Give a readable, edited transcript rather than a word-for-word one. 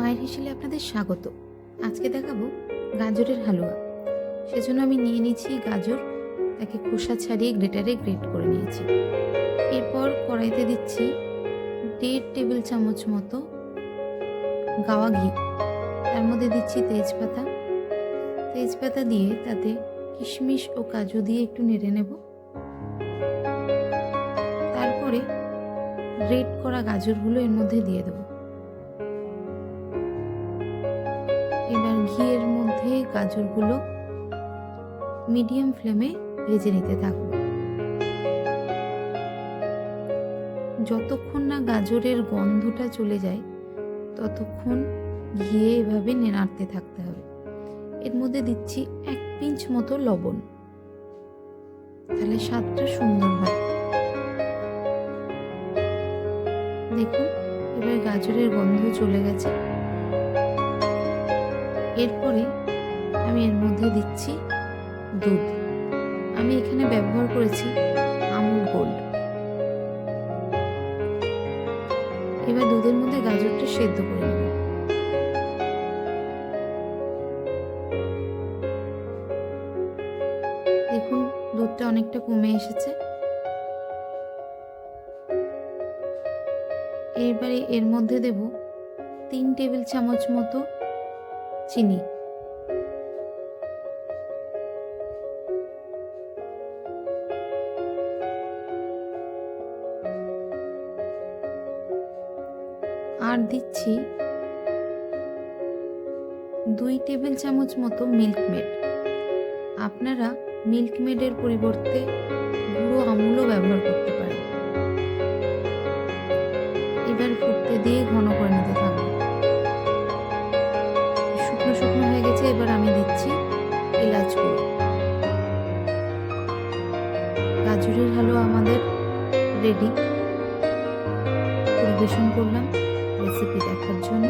মায়ের হেসেলে আপনাদের স্বাগত। আজকে দেখাবো গাজরের হালুয়া। সেজন্য আমি নিয়ে নিয়েছি গাজর, তাকে খোসা ছাড়িয়ে গ্রেটারে গ্রেট করে নিয়েছি। এরপর কড়াইতে দিচ্ছি 1.5 টেবিল চামচ মতো গাওয়া ঘি। তার মধ্যে দিচ্ছি তেজপাতা দিয়ে তাতে কিশমিশ ও কাজু দিয়ে একটু নেড়ে নেব। তারপরে গ্রেট করা গাজরগুলো এর মধ্যে দিয়ে দেবো। এবার ঘিয়ের মধ্যে গাজরগুলো মিডিয়াম ফ্লেমে ভেজে নিতে থাকবো। যতক্ষণ না গাজরের গন্ধটা চলে যায় ততক্ষণ ঘিয়ে এভাবে নাড়তে থাকতে হবে। এর মধ্যে দিচ্ছি 1 পিঞ্চ মতো লবণ, তাহলে স্বাদটা সুন্দর হয়। দেখুন এবার গাজরের গন্ধ চলে গেছে। এরপরে আমি এর মধ্যে দিচ্ছি দুধ। আমি এখানে ব্যবহার করেছি আমুল গোল্ড। এবার দুধের মধ্যে গাজরটা সেদ্ধ করে নেব। দেখুন দুধটা অনেকটা কমে এসেছে। এবারে এর মধ্যে দেব 3 টেবিল চামচ মতো চিনি। আর দিচ্ছি 2 টেবিল চামচ মতো মিল্ক মেড। আপনারা মিল্ক মেডের পরিবর্তে গুঁড়ো আমুলও ব্যবহার করতে পারেন। এবার ফুটতে দিয়ে ঘন করে নিতে থাকবো। শুকনো শুকনো হয়ে গেছে। এবার আমি দিচ্ছি এলাচ গুঁড়ো। গাজরের হালুয়া আমাদের রেডি। পরিবেশন করলাম। রেসিপি দেখার জন্য